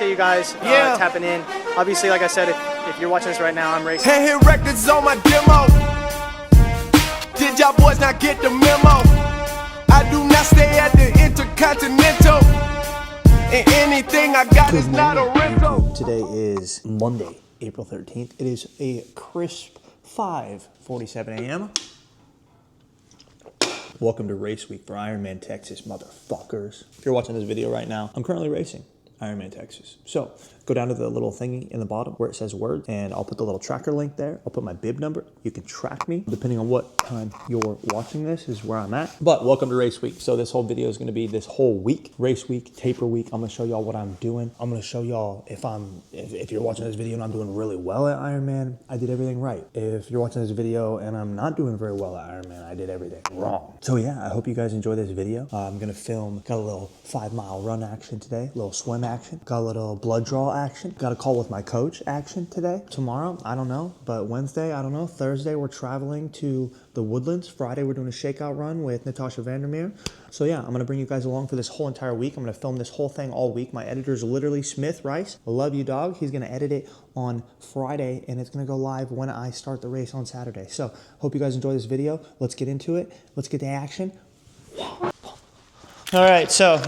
appreciate you guys tapping in. Obviously, like I said, if you're watching this right now, I'm racing. Hey, hit records on my demo. Did y'all boys not get the memo? I do not stay at the Intercontinental. And anything I got is not a rental. Today is Monday, April 13th. It is a crisp 5:47 a.m. Welcome to race week for Ironman Texas, motherfuckers. If you're watching this video right now, I'm currently racing Ironman Texas. So go down to the little thingy in the bottom where it says words, and I'll put the little tracker link there. I'll put my bib number. You can track me depending on what time you're watching this is where I'm at. But welcome to race week. So this whole video is gonna be this whole week, race week, taper week. I'm gonna show y'all what I'm doing. I'm gonna show y'all if you're watching this video and I'm doing really well at Ironman, I did everything right. If you're watching this video and I'm not doing very well at Ironman, I did everything wrong. So yeah, I hope you guys enjoy this video. I'm gonna film, got a little 5-mile run action today, a little swim action, got a little blood draw action, got a call with my coach action today. Tomorrow, I don't know, but Wednesday, I don't know. Thursday, we're traveling to the Woodlands. Friday, we're doing a shakeout run with Natasha Vandermeer. So yeah, I'm gonna bring you guys along for this whole entire week. I'm gonna film this whole thing all week. My editor's literally Smith Rice. I love you, dog. He's gonna edit it on Friday and it's gonna go live when I start the race on Saturday. So hope you guys enjoy this video. Let's get into it. Let's get to action. All right, so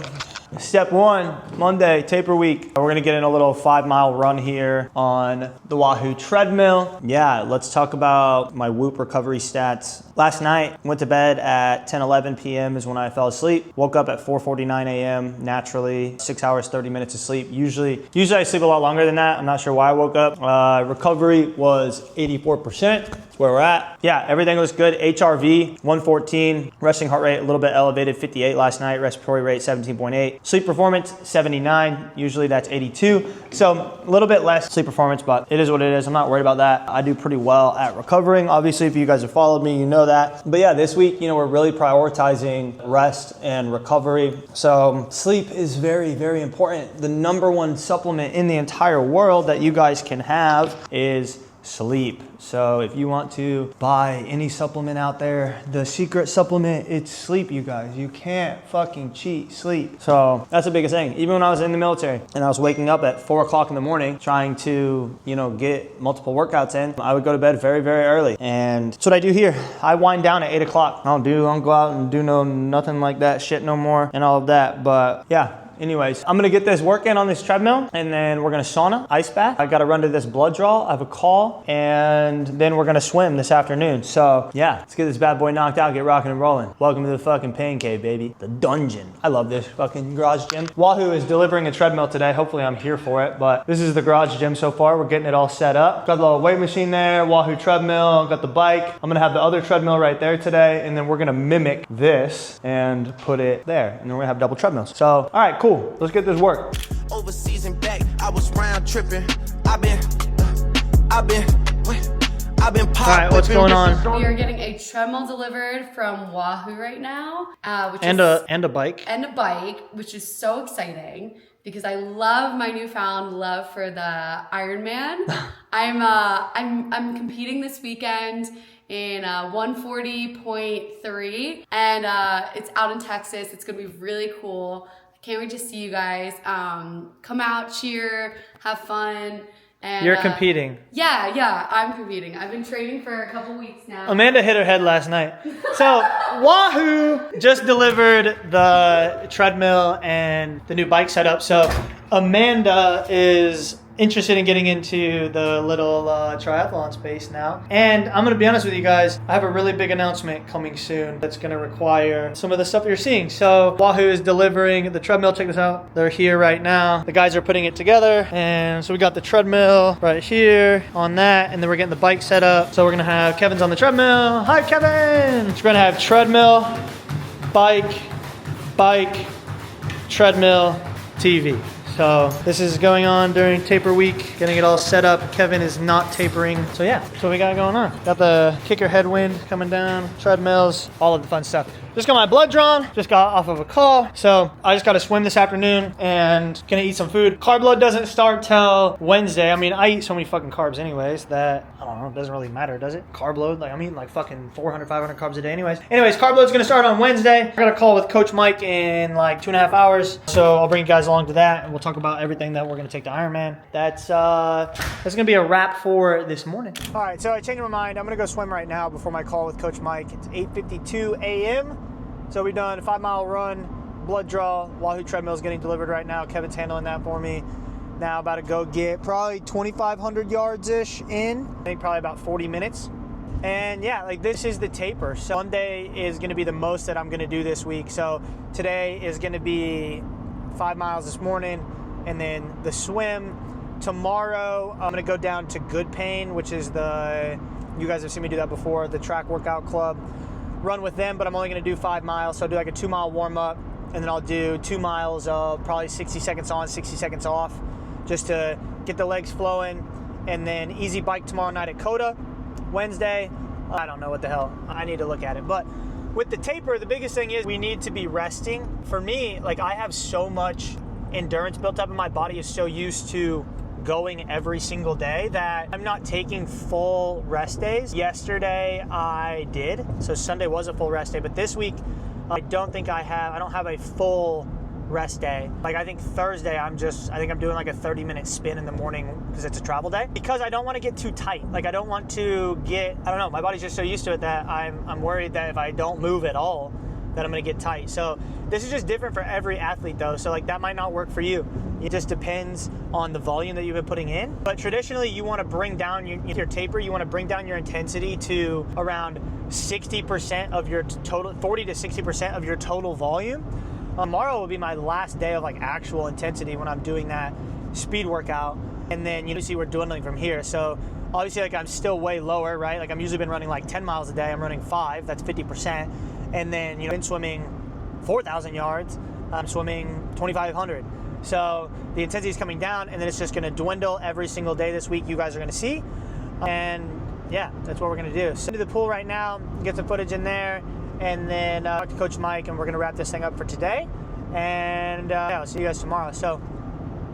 step one, Monday, taper week. We're gonna get in a little 5-mile run here on the Wahoo treadmill. Yeah, let's talk about my Whoop recovery stats. Last night, went to bed at 10:11 p.m. is when I fell asleep. Woke up at 4:49 a.m. naturally, 6 hours, 30 minutes of sleep. Usually I sleep a lot longer than that. I'm not sure why I woke up. Recovery was 84%. That's where we're at. Yeah, everything was good. HRV, 114. Resting heart rate, a little bit elevated, 58 last night. Respiratory rate, 17.8. Sleep performance, 79. Usually that's 82. So a little bit less sleep performance, but it is what it is. I'm not worried about that. I do pretty well at recovering. Obviously, if you guys have followed me, you know that. But yeah, this week, we're really prioritizing rest and recovery. So sleep is very, very important. The #1 supplement in the entire world that you guys can have is sleep. So if you want to buy any supplement out there, the secret supplement, it's sleep, you guys. You can't fucking cheat sleep. So that's the biggest thing. Even when I was in the military and I was waking up at 4 o'clock in the morning trying to, get multiple workouts in, I would go to bed very, very early. And that's what I do here. I wind down at 8 o'clock. I don't go out and do nothing like that shit no more and all of that. But yeah. Anyways, I'm gonna get this work in on this treadmill and then we're gonna sauna, ice bath. I gotta run to this blood draw. I have a call and then we're gonna swim this afternoon. So yeah, let's get this bad boy knocked out, get rocking and rolling. Welcome to the fucking pain cave, baby. The dungeon. I love this fucking garage gym. Wahoo is delivering a treadmill today. Hopefully I'm here for it, but this is the garage gym so far. We're getting it all set up. Got the little weight machine there, Wahoo treadmill, got the bike. I'm gonna have the other treadmill right there today and then we're gonna mimic this and put it there. And then we're gonna have double treadmills. So, all right, cool. Let's get this work. Overseas and back, I was round tripping. I've been All right, what's going on? We are getting a treadmill delivered from Wahoo right now, a bike. And a bike, which is so exciting because I love my newfound love for the Ironman. I'm competing this weekend in 140.3 and it's out in Texas. It's gonna be really cool. Can't wait to see you guys. Come out, cheer, have fun. And, You're competing. Yeah, I'm competing. I've been training for a couple weeks now. Amanda hit her head last night. So Wahoo just delivered the treadmill and the new bike setup. So Amanda is interested in getting into the little triathlon space now. And I'm gonna be honest with you guys, I have a really big announcement coming soon that's gonna require some of the stuff you're seeing. So Wahoo is delivering the treadmill. Check this out. They're here right now. The guys are putting it together. And so we got the treadmill right here on that. And then we're getting the bike set up. So we're gonna have Kevin's on the treadmill. Hi, Kevin. We're gonna have treadmill, bike, treadmill, TV. So this is going on during taper week, getting it all set up. Kevin is not tapering. So yeah, that's what we got going on. Got the kicker headwind coming down, treadmills, all of the fun stuff. Just got my blood drawn, just got off of a call. So I just got to swim this afternoon and gonna eat some food. Carb load doesn't start till Wednesday. I mean, I eat so many fucking carbs anyways that, I don't know, it doesn't really matter, does it? Carb load, like I'm eating like fucking 400, 500 carbs a day anyways. Carb load's gonna start on Wednesday. I got a call with Coach Mike in like 2.5 hours. So I'll bring you guys along to that and we'll talk about everything that we're gonna take to Ironman. That's gonna be a wrap for this morning. All right, so I changed my mind. I'm gonna go swim right now before my call with Coach Mike. It's 8:52 a.m. So we've done a 5-mile run, blood draw. Wahoo treadmill is getting delivered right now. Kevin's handling that for me. Now about to go get probably 2,500 yards-ish in. I think probably about 40 minutes. And yeah, like this is the taper. So Monday is gonna be the most that I'm gonna do this week. So today is gonna be 5 miles this morning and then the swim. Tomorrow, I'm gonna go down to Good Pain, which is you guys have seen me do that before, the track workout club. Run with them, but I'm only gonna do 5 miles. So I'll do like a 2-mile warm up and then I'll do 2 miles of probably 60 seconds on, 60 seconds off, just to get the legs flowing. And then easy bike tomorrow night at Coda. Wednesday, I don't know what the hell. I need to look at it. But with the taper, the biggest thing is we need to be resting. For me, like I have so much endurance built up and my body is so used to going every single day that I'm not taking full rest days. Yesterday I did. So Sunday was a full rest day, but this week I don't have a full rest day. Like I think Thursday I think I'm doing like a 30-minute spin in the morning because it's a travel day, because I don't want to get too tight. Like I don't want to get, I don't know, my body's just so used to it that I'm worried that if I don't move at all that I'm going to get tight. So this is just different for every athlete though. So like that might not work for you. It just depends on the volume that you've been putting in. But traditionally you want to bring down your taper, you want to bring down your intensity to around 60% of your total, 40 to 60% of your total volume. Tomorrow will be my last day of like actual intensity when I'm doing that speed workout. And then you see we're dwindling from here. So obviously like I'm still way lower, right? Like I'm usually been running like 10 miles a day. I'm running 5, that's 50%. And then, been swimming 4,000 yards. I'm swimming 2,500. So the intensity is coming down and then it's just gonna dwindle every single day this week. You guys are gonna see. And yeah, that's what we're gonna do. So to the pool right now, get some footage in there. And then talk to Coach Mike, and we're gonna wrap this thing up for today. And yeah, I'll see you guys tomorrow. So,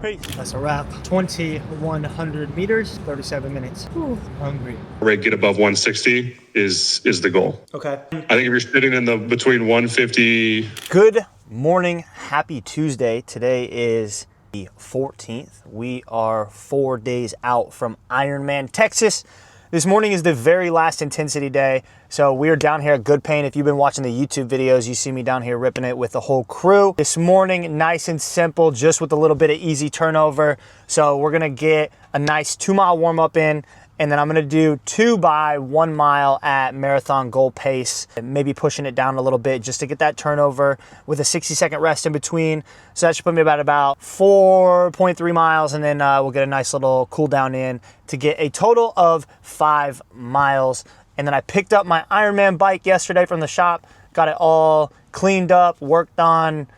peace. That's a wrap. 2,100 meters, 37 minutes. Ooh, hungry. Rate get above 160 is the goal. Okay. I think if you're sitting in the between 150. Good morning. Happy Tuesday. Today is the 14th. We are 4 days out from Ironman, Texas. This morning is the very last intensity day. So we're down here at Good Pain. If you've been watching the YouTube videos, you see me down here ripping it with the whole crew. This morning, nice and simple, just with a little bit of easy turnover. So we're gonna get a nice 2-mile warm up in, and then I'm gonna do 2 by 1 mile at marathon goal pace, and maybe pushing it down a little bit just to get that turnover with a 60-second rest in between. So that should put me about 4.3 miles, and then we'll get a nice little cool down in to get a total of 5 miles. And then I picked up my Ironman bike yesterday from the shop, got it all cleaned up, worked on,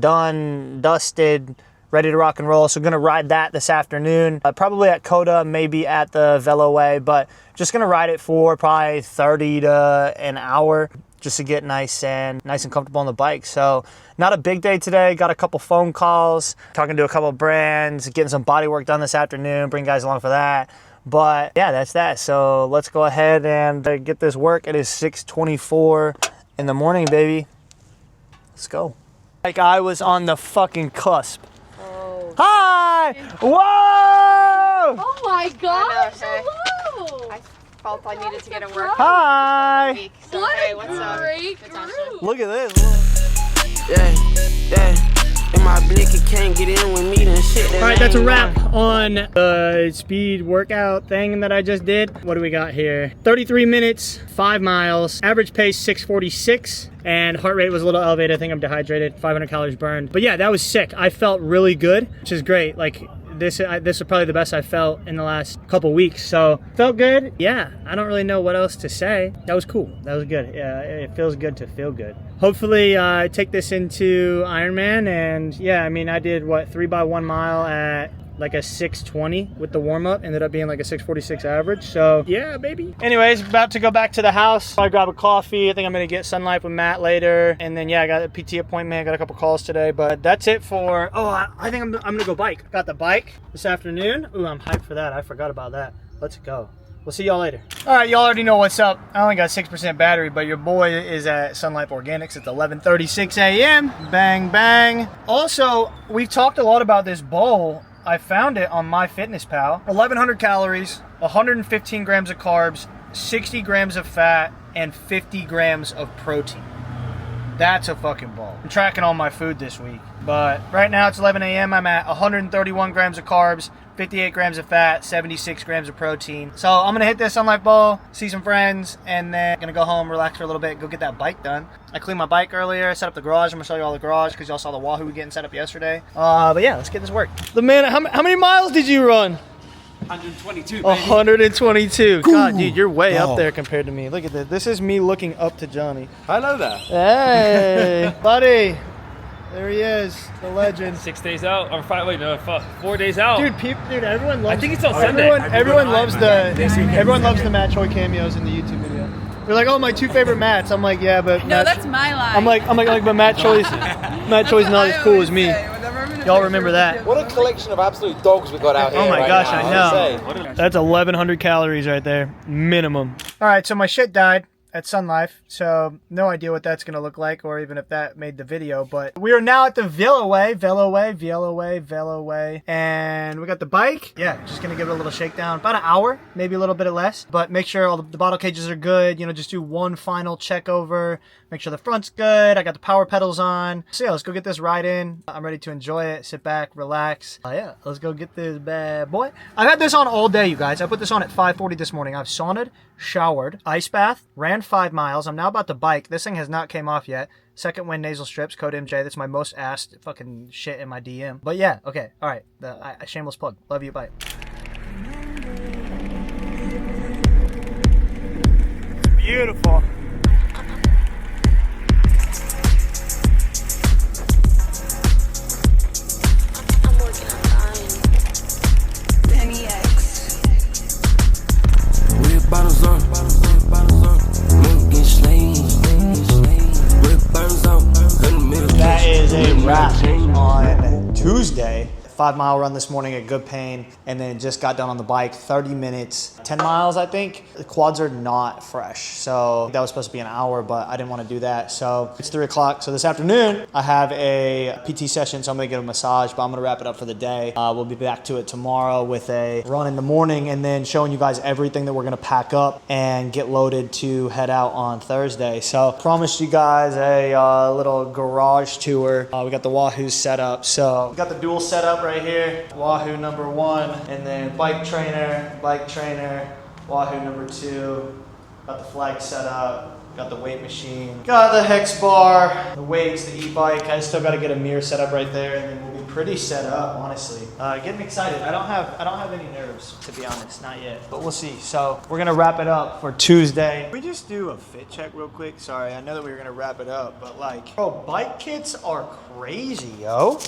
done, dusted, ready to rock and roll. So gonna ride that this afternoon, probably at Coda, maybe at the Veloway, but just gonna ride it for probably 30 to an hour just to get nice and comfortable on the bike. So not a big day today. Got a couple phone calls, talking to a couple brands, getting some body work done this afternoon, bring guys along for that. But yeah, that's that. So let's go ahead and get this work. It is 6:24 in the morning, baby. Let's go. Like I was on the fucking cusp. Oh. Hi! Whoa! Oh my gosh! Hey. Hello! I felt I needed to get a workout. Hi! So, What hey, a what's up? great Natasha? group! Look at this. Yeah. And my blinker can't get in with me, then shit. All right, that's a wrap on the speed workout thing that I just did. What do we got here? 33 minutes, 5 miles, average pace 6:46, and heart rate was a little elevated. I think I'm dehydrated, 500 calories burned. But yeah, that was sick. I felt really good, which is great. Like this is probably the best I felt in the last couple weeks. So felt good. Yeah, I don't really know what else to say. That was cool. That was good. Yeah, it feels good to feel good. Hopefully take this into Ironman. And yeah, I mean, I did 3 by 1 mile at like a 6:20 with the warm-up, ended up being like a 6:46 average. So yeah, baby. Anyways, about to go back to the house. I grab a coffee. I think I'm gonna get sunlight with Matt later, and then yeah, I got a PT appointment. I got a couple calls today, but that's it for. Oh, I think I'm gonna go bike. Got the bike this afternoon. Ooh, I'm hyped for that. I forgot about that. Let's go. We'll see y'all later. All right, y'all already know what's up. I only got 6% battery, but your boy is at Sun Life Organics. It's 11:36 a.m. Bang, bang. Also, we've talked a lot about this bowl. I found it on MyFitnessPal. 1,100 calories, 115 grams of carbs, 60 grams of fat, and 50 grams of protein. That's a fucking bowl. I'm tracking all my food this week. But right now it's 11 a.m. I'm at 131 grams of carbs, 58 grams of fat, 76 grams of protein. So I'm going to hit this Sun Life bowl, see some friends, and then going to go home, relax for a little bit, go get that bike done. I cleaned my bike earlier, set up the garage. I'm going to show you all the garage because y'all saw the Wahoo getting set up yesterday. But yeah, let's get this work. The man, how many miles did you run? 122, baby. 122. God, dude, you're way up there compared to me. Look at this. This is me looking up to Johnny. Hello there. Hey, buddy. There he is, the legend. 6 days out, or 4 days out. Dude, everyone loves. I think it's on Sunday. Everyone loves the Matt Choi cameos in the YouTube video. They're like, oh, my two favorite Matts. I'm like, yeah, but No, that's my line. I'm like, but Matt Choi's not as cool as me. Y'all remember that? What a collection of absolute dogs we got out here. Oh my right gosh, now, I know. That's 1,100 calories right there, minimum. All right, so my shit died at Sun Life, so no idea what that's gonna look like, or even if that made the video. But we are now at the Veloway, and we got the bike. Yeah, just gonna give it a little shakedown, about an hour, maybe a little bit less. But make sure all the bottle cages are good. You know, just do one final check over. Make sure the front's good. I got the power pedals on. So yeah, let's go get this ride in. I'm ready to enjoy it. Sit back, relax. Yeah, let's go get this bad boy. I've had this on all day, you guys. I put this on at 5:40 this morning. I've saunaed, showered, ice bath, ran 5 miles. I'm now about to bike. This thing has not came off yet. Second wind nasal strips, code MJ. That's my most asked fucking shit in my DM. But yeah, okay, all right. Shameless plug. Love you, bye. It's beautiful. That is a wrap on Tuesday. 5 mile run this morning at good pain, and then just got done on the bike, 30 minutes, 10 miles, I think. The quads are not fresh. So that was supposed to be an hour, but I didn't want to do that. So it's 3 o'clock. So this afternoon, I have a PT session, so I'm gonna get a massage, but I'm gonna wrap it up for the day. We'll be back to it tomorrow with a run in the morning, and then showing you guys everything that we're gonna pack up and get loaded to head out on Thursday. So promised you guys a little garage tour. We got the Wahoo set up. So we got the dual setup right here, Wahoo number 1, and then bike trainer, Wahoo number 2, got the flag set up, got the weight machine, got the hex bar, the weights, the e-bike. I still got to get a mirror set up right there, and then we'll be pretty set up, honestly. Getting excited. I don't have any nerves, to be honest, not yet, but we'll see. So we're gonna wrap it up for Tuesday. Can we just do a fit check real quick? Sorry, I know that we were gonna wrap it up, but like, bro, bike kits are crazy, yo.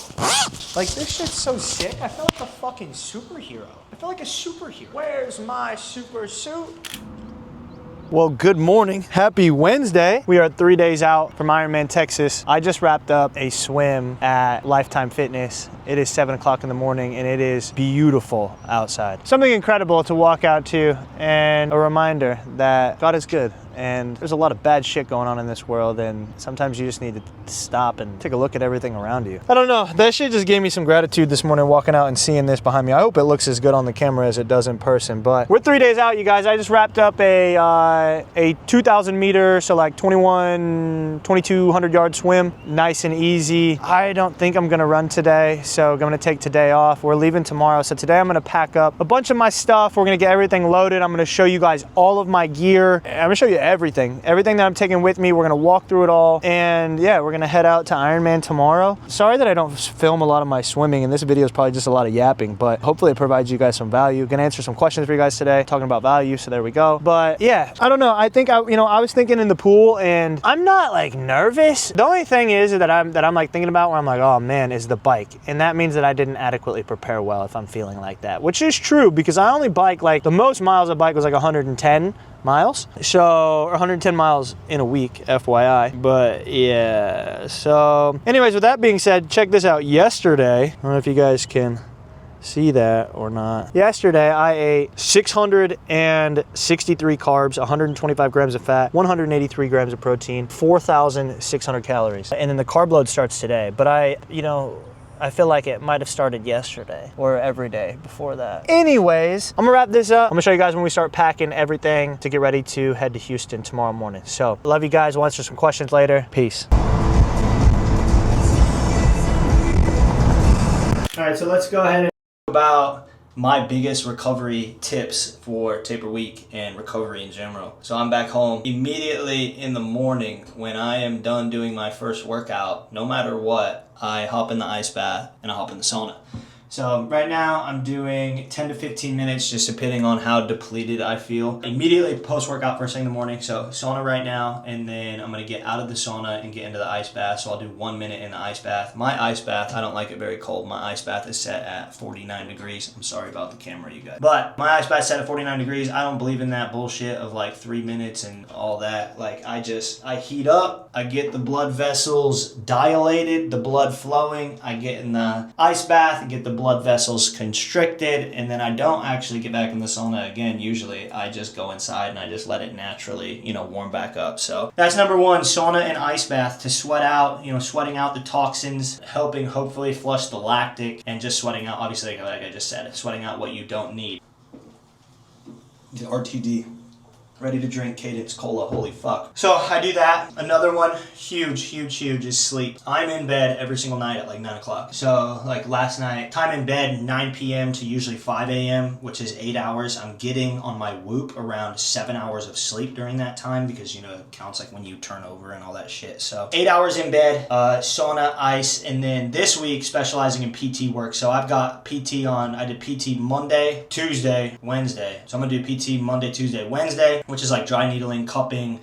Like, this shit's so sick. I feel like a fucking superhero. I feel like a superhero. Where's my super suit? Well, good morning. Happy Wednesday. We are 3 days out from Ironman, Texas. I just wrapped up a swim at Lifetime Fitness. It is 7 o'clock in the morning, and it is beautiful outside. Something incredible to walk out to, and a reminder that God is good. And there's a lot of bad shit going on in this world, and sometimes you just need to stop and take a look at everything around you. I don't know, that shit just gave me some gratitude this morning walking out and seeing this behind me. I hope it looks as good on the camera as it does in person, but we're 3 days out, you guys. I just wrapped up a 2,000 meter, so like 2,200 yard swim. Nice and easy. I don't think I'm gonna run today, so I'm gonna take today off. We're leaving tomorrow, so today I'm gonna pack up a bunch of my stuff. We're gonna get everything loaded. I'm gonna show you guys all of my gear. I'm gonna show you everything that I'm taking with me. We're gonna walk through it all, and yeah, we're gonna head out to Ironman tomorrow. Sorry that I don't film a lot of my swimming, and this video is probably just a lot of yapping, but hopefully it provides you guys some value. Gonna answer some questions for you guys today, talking about value, so there we go. But yeah, I don't know, I think I was thinking in the pool, and I'm not like nervous. The only thing is that I'm like thinking about where I'm like, oh man, is the bike, and that means that I didn't adequately prepare well if I'm feeling like that, which is true, because I only bike, like the most miles I bike was like 110 miles, so, or 110 miles in a week, FYI. But yeah, so anyways, with that being said, check this out. Yesterday, I don't know if you guys can see that or not. Yesterday, I ate 663 carbs, 125 grams of fat, 183 grams of protein, 4,600 calories. And then the carb load starts today. But I feel like it might have started yesterday or every day before that. Anyways, I'm gonna wrap this up. I'm gonna show you guys when we start packing everything to get ready to head to Houston tomorrow morning. So, love you guys. We'll answer some questions later. Peace. All right, so let's go ahead and talk about my biggest recovery tips for taper week and recovery in general. So I'm back home immediately in the morning. When I am done doing my first workout, no matter what, I hop in the ice bath and I hop in the sauna. So right now I'm doing 10 to 15 minutes, just depending on how depleted I feel. Immediately post-workout first thing in the morning. So sauna right now, and then I'm gonna get out of the sauna and get into the ice bath. So I'll do 1 minute in the ice bath. My ice bath, I don't like it very cold. My ice bath is set at 49 degrees. I'm sorry about the camera, you guys. But my ice bath set at 49 degrees. I don't believe in that bullshit of like 3 minutes and all that. Like I heat up, I get the blood vessels dilated, the blood flowing. I get in the ice bath and get the blood vessels constricted, and then I don't actually get back in the sauna again. Usually I just go inside and I just let it naturally, warm back up. So that's number one, sauna and ice bath to sweat out, sweating out the toxins, helping hopefully flush the lactic, and just sweating out, obviously, like I just said, sweating out what you don't need. The RTD. Ready to drink Cadence Cola, holy fuck. So I do that. Another one, huge, is sleep. I'm in bed every single night at like 9 o'clock. So like last night, time in bed 9 p.m. to usually 5 a.m., which is 8 hours. I'm getting on my Whoop around 7 hours of sleep during that time because, it counts like when you turn over and all that shit. So 8 hours in bed, sauna, ice, and then this week specializing in PT work. So I've got PT on, I did PT Monday, Tuesday, Wednesday. So I'm gonna do PT Monday, Tuesday, Wednesday, which is like dry needling, cupping,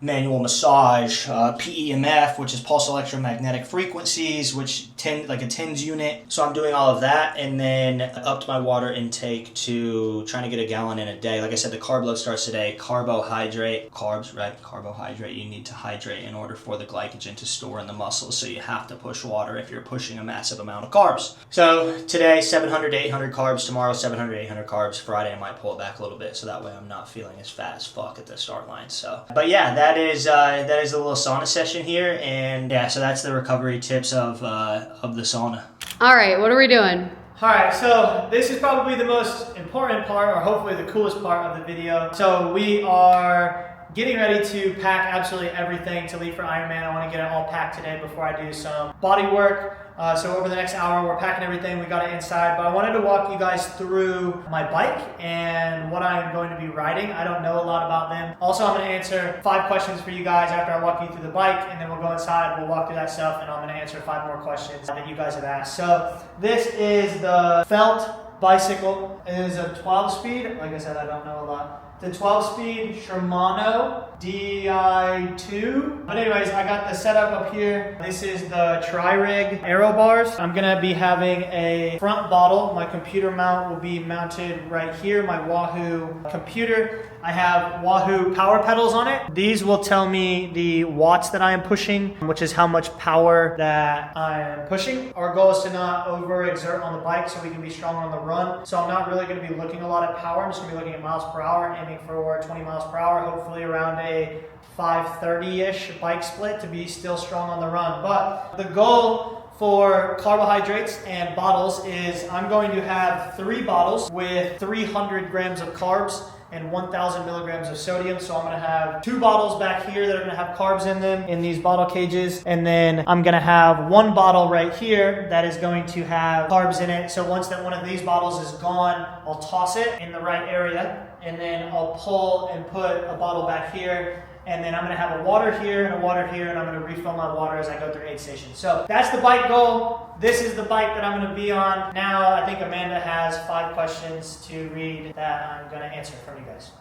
manual massage, PEMF, which is pulse electromagnetic frequencies, which like a TENS unit. So I'm doing all of that, and then upped my water intake to trying to get a gallon in a day. Like I said, the carb load starts today. Carbs, right? Carbohydrate. You need to hydrate in order for the glycogen to store in the muscles. So you have to push water if you're pushing a massive amount of carbs. So today, 700 to 800 carbs. Tomorrow, 700 to 800 carbs. Friday, I might pull it back a little bit, so that way I'm not feeling as fat as fuck at the start line. So, but yeah, that is the little sauna session here, and yeah, so that's the recovery tips of the sauna. All right, what are we doing? All right, so this is probably the most important part, or hopefully the coolest part of the video. So we are getting ready to pack absolutely everything to leave for Ironman. I want to get it all packed today before I do some body work. So over the next hour, we're packing everything. We got it inside, but I wanted to walk you guys through my bike and what I'm going to be riding. I don't know a lot about them. Also, I'm going to answer 5 questions for you guys after I walk you through the bike, and then we'll go inside, we'll walk through that stuff, and I'm going to answer 5 more questions that you guys have asked. So this is the Felt bicycle. It is a 12-speed. Like I said, I don't know a lot. The 12-speed Shimano DI2. But anyways, I got the setup up here. This is the Tri-Rig aero bars. I'm gonna be having a front bottle. My computer mount will be mounted right here, my Wahoo computer. I have Wahoo power pedals on it. These will tell me the watts that I am pushing, which is how much power that I am pushing. Our goal is to not overexert on the bike so we can be strong on the run. So I'm not really gonna be looking a lot at power. I'm just gonna be looking at miles per hour, aiming for 20 miles per hour, hopefully around a 530-ish bike split to be still strong on the run. But the goal for carbohydrates and bottles is I'm going to have 3 bottles with 300 grams of carbs and 1,000 milligrams of sodium. So I'm gonna have 2 bottles back here that are gonna have carbs in them in these bottle cages. And then I'm gonna have 1 bottle right here that is going to have carbs in it. So once that one of these bottles is gone, I'll toss it in the right area. And then I'll pull and put a bottle back here. And then I'm gonna have a water here and a water here, and I'm gonna refill my water as I go through 8 stations. So that's the bike goal. This is the bike that I'm gonna be on. Now I think Amanda has 5 questions to read that I'm gonna answer from you guys.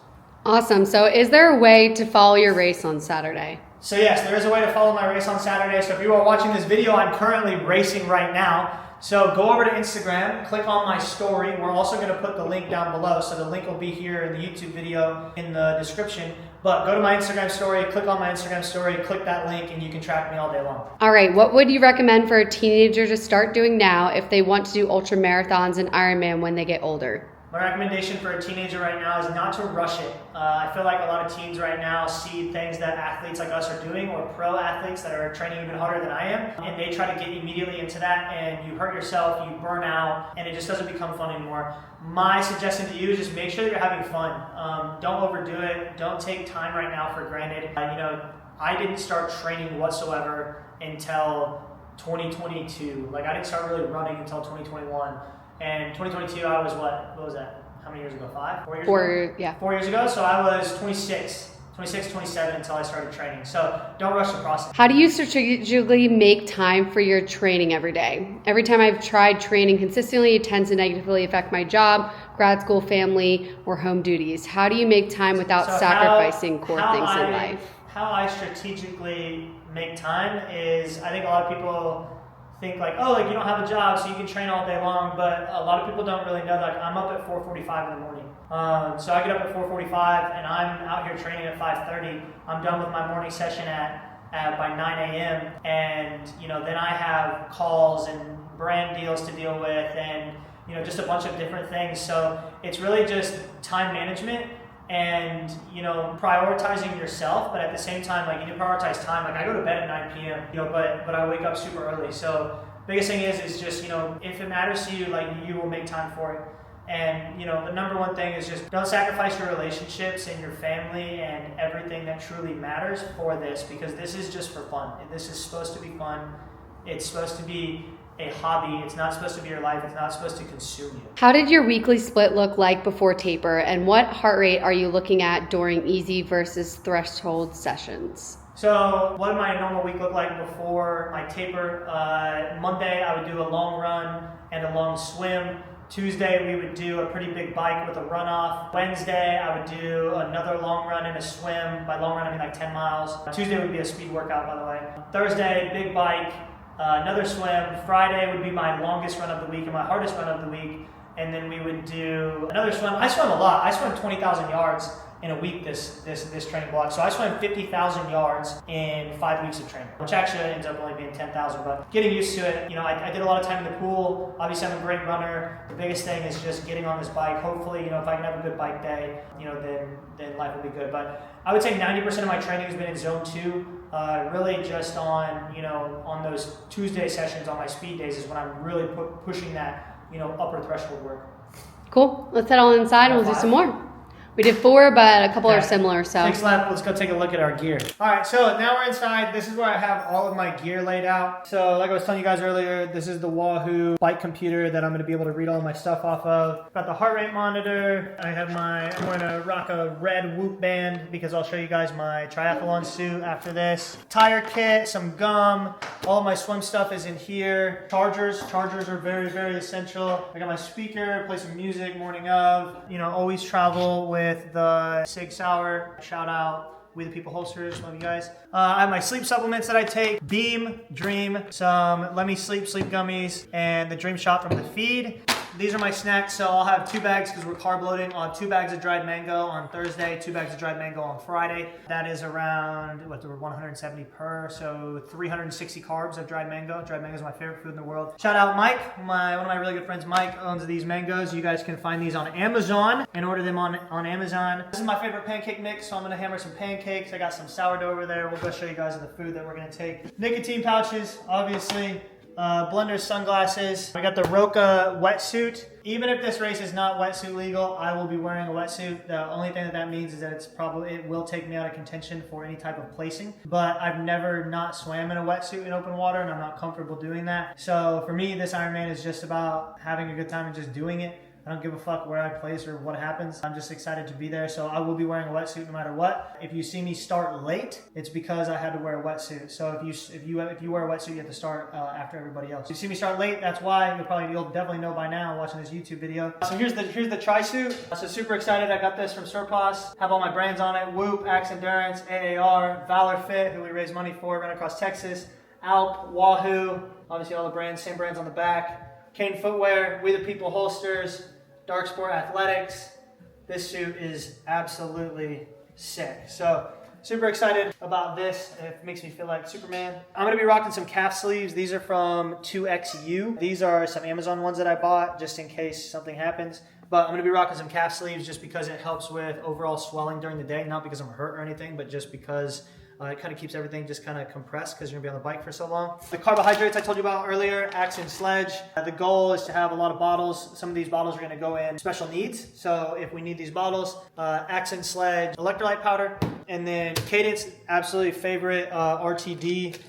Awesome. So is there a way to follow your race on Saturday? So yes, there is a way to follow my race on Saturday. So if you are watching this video, I'm currently racing right now. So go over to Instagram, click on my story. We're also gonna put the link down below. So the link will be here in the YouTube video in the description. But go to my Instagram story, click on my Instagram story, click that link, and you can track me all day long. All right, what would you recommend for a teenager to start doing now if they want to do ultra marathons and Ironman when they get older? My recommendation for a teenager right now is not to rush it. I feel like a lot of teens right now see things that athletes like us are doing, or pro athletes that are training even harder than I am, and they try to get immediately into that, and you hurt yourself, you burn out, and it just doesn't become fun anymore. My suggestion to you is just make sure that you're having fun. Don't overdo it. Don't take time right now for granted. I didn't start training whatsoever until 2022. Like, I didn't start really running until 2021. And 2022, I was what was that? How many years ago? 4 years ago? Yeah. 4 years ago, so I was 26, 27 until I started training. So don't rush the process. How do you strategically make time for your training every day? Every time I've tried training consistently, it tends to negatively affect my job, grad school, family, or home duties. How do you make time without sacrificing core things in life? How I strategically make time is, I think a lot of people think like, oh, like you don't have a job so you can train all day long, but a lot of people don't really know, like I'm up at 4:45 in the morning. So I get up at 4:45 and I'm out here training at 5:30. I'm done with my morning session by 9 a.m. and then I have calls and brand deals to deal with and just a bunch of different things. So it's really just time management and prioritizing yourself, but at the same time, like you need to prioritize time. Like I go to bed at 9 p.m. But I wake up super early. So biggest thing is just if it matters to you, like you will make time for it. And the number one thing is just don't sacrifice your relationships and your family and everything that truly matters for this, because this is just for fun. This is supposed to be fun. It's supposed to be a hobby. It's not supposed to be your life. It's not supposed to consume you. How did your weekly split look like before taper, and what heart rate are you looking at during easy versus threshold sessions? So what did my normal week look like before my taper? Monday I would do a long run and a long swim. Tuesday we would do a pretty big bike with a runoff. Wednesday I would do another long run and a swim. By long run I mean like 10 miles. Tuesday would be a speed workout, by the way. Thursday, big bike. Another swim. Friday would be my longest run of the week and my hardest run of the week. And then we would do another swim. I swim a lot. I swim 20,000 yards in a week this training block. So I swam 50,000 yards in 5 weeks of training, which actually ends up only being 10,000. But getting used to it, I did a lot of time in the pool. Obviously, I'm a great runner. The biggest thing is just getting on this bike. Hopefully, if I can have a good bike day, then life will be good. But I would say 90% of my training has been in zone 2. Really just on those Tuesday sessions on my speed days is when I'm really pushing that, upper threshold work. Cool. Let's head on inside and we'll do some more. We did 4, but a couple are similar, so. Next lap, let's go take a look at our gear. All right, so now we're inside. This is where I have all of my gear laid out. So like I was telling you guys earlier, this is the AYOOOO bike computer that I'm gonna be able to read all my stuff off of. Got the heart rate monitor. I'm gonna rock a red WOOOOP band because I'll show you guys my triathlon suit after this. Tire kit, some gum. All of my swim stuff is in here. Chargers are very, very essential. I got my speaker, play some music morning of. Always travel with the Sig Sauer. Shout out, We the People holsters, love you guys. I have my sleep supplements that I take, Beam, Dream, some Let Me Sleep gummies, and the Dream Shot from the feed. These are my snacks, so I'll have 2 bags because we're carb loading. I'll have 2 bags of dried mango on Thursday, 2 bags of dried mango on Friday. That is around, 170 per, so 360 carbs of dried mango. Dried mango is my favorite food in the world. Shout out Mike, one of my really good friends. Mike owns these mangoes. You guys can find these on Amazon and order them on Amazon. This is my favorite pancake mix, so I'm gonna hammer some pancakes. I got some sourdough over there. We'll go show you guys the food that we're gonna take. Nicotine pouches, obviously. Blenders, sunglasses. I got the Roka wetsuit. Even if this race is not wetsuit legal, I will be wearing a wetsuit. The only thing that means is that it will take me out of contention for any type of placing. But I've never not swam in a wetsuit in open water, and I'm not comfortable doing that. So for me, this Ironman is just about having a good time and just doing it. I don't give a fuck where I place or what happens. I'm just excited to be there. So I will be wearing a wetsuit no matter what. If you see me start late, it's because I had to wear a wetsuit. So if you wear a wetsuit, you have to start after everybody else. If you see me start late, that's why. You'll definitely know by now watching this YouTube video. So here's the tri-suit. So super excited. I got this from Surplus. Have all my brands on it. WOOOOP, Axe Endurance, AAR, Valor Fit, who we raise money for, ran across Texas. Alp, AYOOOO, obviously all the brands, same brands on the back. Kane Footwear, We the People holsters, Dark Sport Athletics. This suit is absolutely Sick. So super excited about this. It makes me feel like Superman. I'm gonna be rocking some calf sleeves. These are from 2XU. These are some Amazon ones that I bought just in case something happens. But I'm gonna be rocking some calf sleeves just because it helps with overall swelling during the day. Not because I'm hurt or anything, but just because it kind of keeps everything just kind of compressed because you're gonna be on the bike for so long. The carbohydrates I told you about earlier, Axe and Sledge. The goal is to have a lot of bottles. Some of these bottles are gonna go in special needs. So if we need these bottles, Axe and Sledge, electrolyte powder, and then Cadence, absolutely favorite, RTD.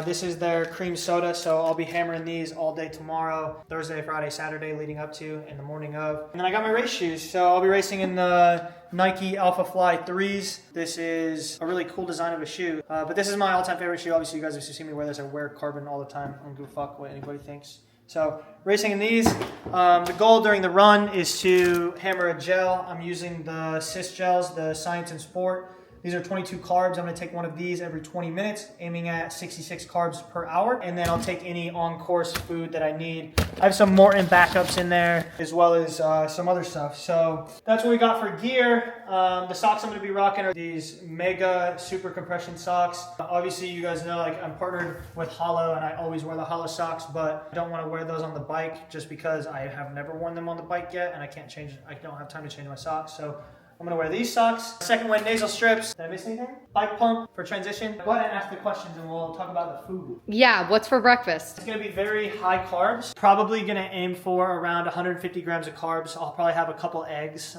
This is their cream soda, so I'll be hammering these all day tomorrow, Thursday, Friday, Saturday, leading up to, and the morning of. And then I got my race shoes, so I'll be racing in the Nike Alpha Fly 3s. This is a really cool design of a shoe, but this is my all-time favorite shoe. Obviously, you guys have seen me wear this. I wear carbon all the time. I don't give a fuck what anybody thinks. So racing in these. The goal during the run is to hammer a gel. I'm using the Cis gels, the Science and Sport. These are 22 carbs. I'm gonna take one of these every 20 minutes, aiming at 66 carbs per hour. And then I'll take any on-course food that I need. I have some Morton backups in there, as well as some other stuff. So that's what we got for gear. The socks I'm gonna be rocking are these Mega Super Compression socks. Obviously, you guys know, like, I'm partnered with Hollow, and I always wear the Hollow socks, but I don't wanna wear those on the bike just because I have never worn them on the bike yet, and I don't have time to change my socks. So I'm gonna wear these socks. Second one, nasal strips. Did I miss anything? Bike pump for transition. Go ahead and ask the questions and we'll talk about the food. Yeah, what's for breakfast? It's gonna be very high carbs. Probably gonna aim for around 150 grams of carbs. I'll probably have a couple eggs,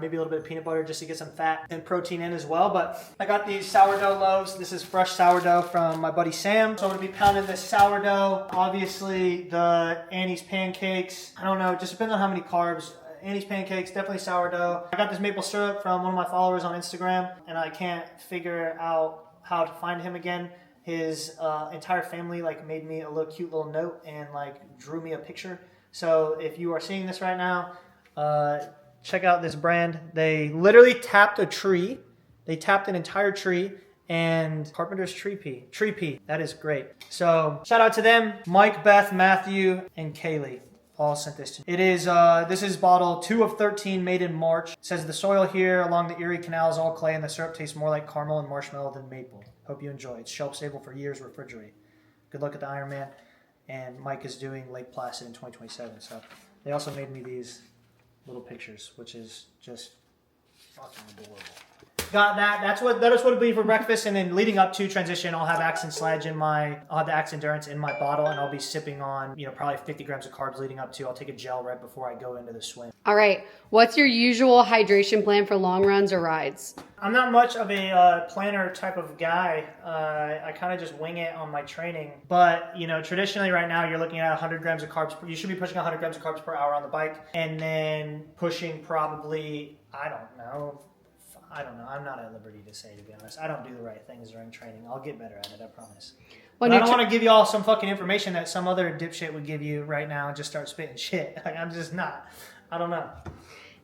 maybe a little bit of peanut butter just to get some fat and protein in as well. But I got these sourdough loaves. This is fresh sourdough from my buddy Sam. So I'm gonna be pounding this sourdough. Obviously the Annie's pancakes. I don't know, it just depends on how many carbs. Annie's pancakes, definitely sourdough. I got this maple syrup from one of my followers on Instagram, and I can't figure out how to find him again. His entire family made me a little cute little note and drew me a picture. So if you are seeing this right now, check out this brand. They literally tapped a tree. They tapped an entire tree and Carpenter's tree pea. That is great. So shout out to them, Mike, Beth, Matthew, and Kaylee. All sent this to me. It is, this is bottle 2 of 13 made in March. It says the soil here along the Erie Canal is all clay and the syrup tastes more like caramel and marshmallow than maple. Hope you enjoy. It's shelf stable for years, refrigerate. Good luck at the Ironman. And Mike is doing Lake Placid in 2027. So they also made me these little pictures, which is just fucking adorable. Got that. That is what it'll be for breakfast, and then leading up to transition, I'll have Axe and Sledge I'll have the Axe Endurance in my bottle, and I'll be sipping on, probably 50 grams of carbs leading up to. I'll take a gel right before I go into the swim. All right. What's your usual hydration plan for long runs or rides? I'm not much of a planner type of guy. I kind of just wing it on my training. But, traditionally right now you're looking at 100 grams of carbs. You should be pushing 100 grams of carbs per hour on the bike, and then pushing probably, I don't know. I'm not at liberty to say, to be honest. I don't do the right things during training. I'll get better at it, I promise. But I don't want to give you all some fucking information that some other dipshit would give you right now and just start spitting shit. I'm just not. I don't know.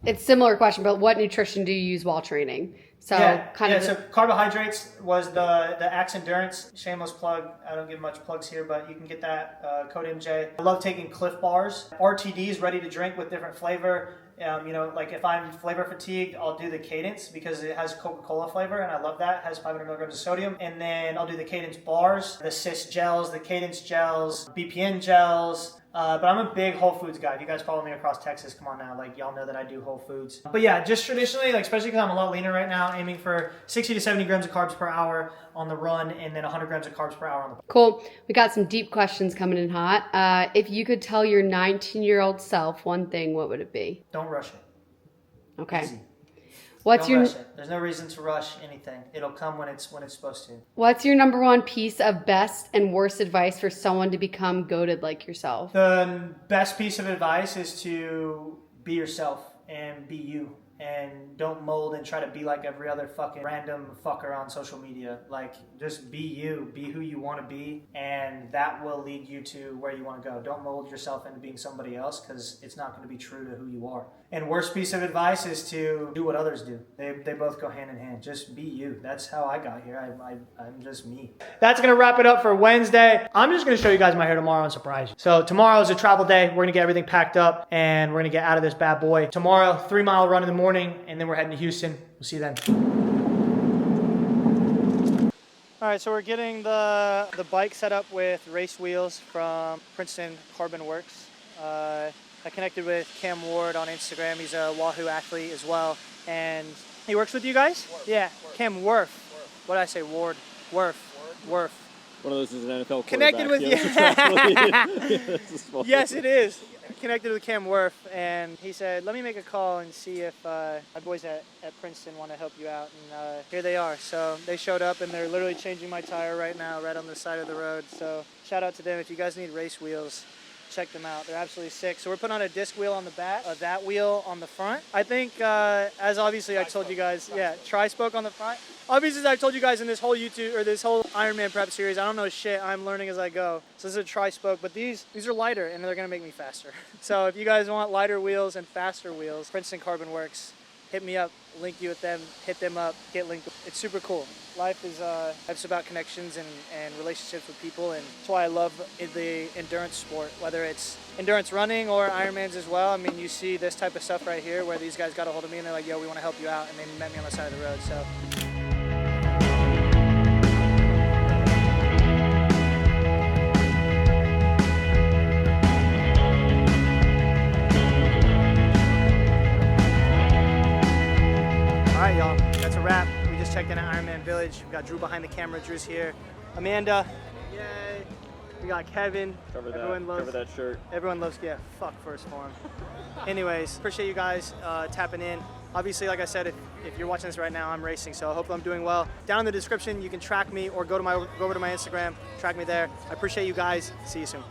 It's a similar question, but what nutrition do you use while training? So so carbohydrates was the Axe Endurance. Shameless plug. I don't give much plugs here, but you can get that code MJ. I love taking Cliff Bars. RTDs, ready to drink with different flavor. If I'm flavor fatigued, I'll do the Cadence because it has Coca-Cola flavor, and I love that. It has 500 milligrams of sodium. And then I'll do the Cadence bars, the Cis gels, the Cadence gels, BPN gels. But I'm a big Whole Foods guy. If you guys follow me across Texas, come on now. Y'all know that I do Whole Foods. But yeah, just traditionally, especially because I'm a lot leaner right now, aiming for 60 to 70 grams of carbs per hour on the run, and then 100 grams of carbs per hour on the bike. Cool. We got some deep questions coming in hot. If you could tell your 19-year-old self one thing, what would it be? Don't rush it. Okay. Easy. Don't rush it. There's no reason to rush anything. It'll come when it's supposed to. What's your number one piece of best and worst advice for someone to become goated like yourself? The best piece of advice is to be yourself and be you. And don't mold and try to be like every other fucking random fucker on social media. Just be you. Be who you want to be. And that will lead you to where you want to go. Don't mold yourself into being somebody else because it's not going to be true to who you are. And worst piece of advice is to do what others do. They both go hand in hand. Just be you. That's how I got here. I'm just me. That's going to wrap it up for Wednesday. I'm just going to show you guys my hair tomorrow and surprise you. So tomorrow is a travel day. We're going to get everything packed up and we're going to get out of this bad boy. Tomorrow, 3-mile run in the morning, and then we're heading to Houston. We'll see you then. All right, so we're getting the bike set up with race wheels from Princeton Carbon Works. I connected with Cam Ward on Instagram. He's a Wahoo athlete as well, and he works with you guys. Yeah, Cam Worf. What did I say? Ward. Worf. One of those is an NFL Connected with you. Yes, it is. Connected with Cam Worf, and he said, let me make a call and see if my boys at Princeton want to help you out. And here they are. So they showed up, and they're literally changing my tire right now, right on the side of the road. So shout out to them. If you guys need race wheels, check them out. They're absolutely sick. So we're putting on a disc wheel on the back, that wheel on the front. I think, as obviously I told you guys, tri-spoke on the front. Obviously, as I've told you guys in this whole YouTube or this whole Ironman prep series, I don't know shit. I'm learning as I go. So this is a tri-spoke, but these are lighter and they're gonna make me faster. So if you guys want lighter wheels and faster wheels, Princeton Carbon Works, hit me up, link you with them, hit them up, get linked. It's super cool. Life is life's about connections and relationships with people, and that's why I love the endurance sport, whether it's endurance running or Ironmans as well. I mean, you see this type of stuff right here where these guys got a hold of me and they're like, yo, we want to help you out, and they met me on the side of the road. So. All right, y'all, that's a wrap. We just checked in at Ironman Village. We got Drew behind the camera. Drew's here. Amanda, yay. We got Kevin. Cover Everyone that shirt. Everyone loves, fuck first form. Anyways, appreciate you guys tapping in. Obviously, like I said, if you're watching this right now, I'm racing, so I hope I'm doing well. Down in the description, you can track me or go over to my Instagram, track me there. I appreciate you guys. See you soon.